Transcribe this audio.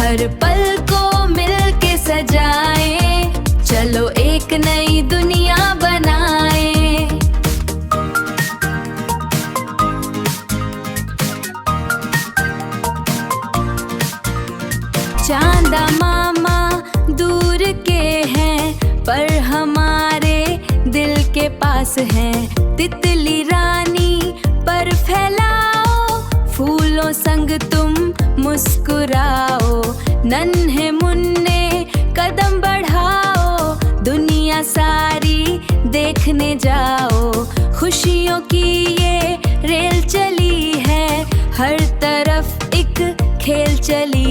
हर पल को मिलके सजाएं, चलो एक नई दुनिया बनाएं। चांदा मामा दूर के हैं पर हमारे दिल के पास हैं। तितली रानी पर फैलाओ फूलों संग तुम मुस्कुराओ। नन्हे मुन्ने कदम बढ़ाओ, दुनिया सारी देखने जाओ। खुशियों की ये रेल चली है, हर तरफ एक खेल चली